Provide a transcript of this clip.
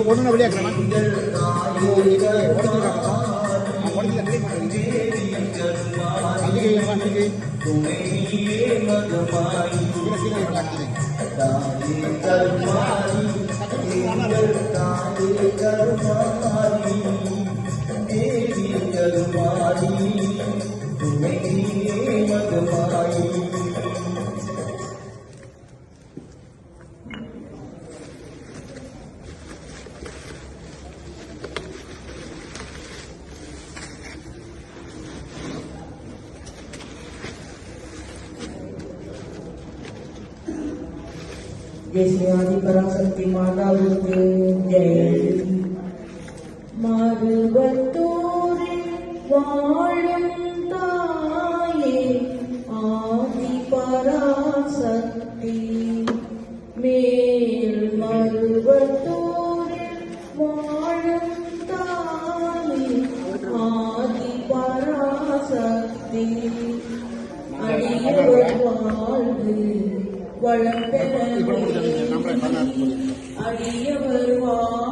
ஒன்று வெளியாக்குறேன் जय श्री आदि पराशक्ति माता के जय मरुवत्तूरे वाழும் தாயே ஆதி பராசக்தி மேல் மருவத்தூரே வாழும் தாயே ஆதி பராசக்தி அடியவர் வாழ்வு வளம் பெற அடியவர் வாழ்வு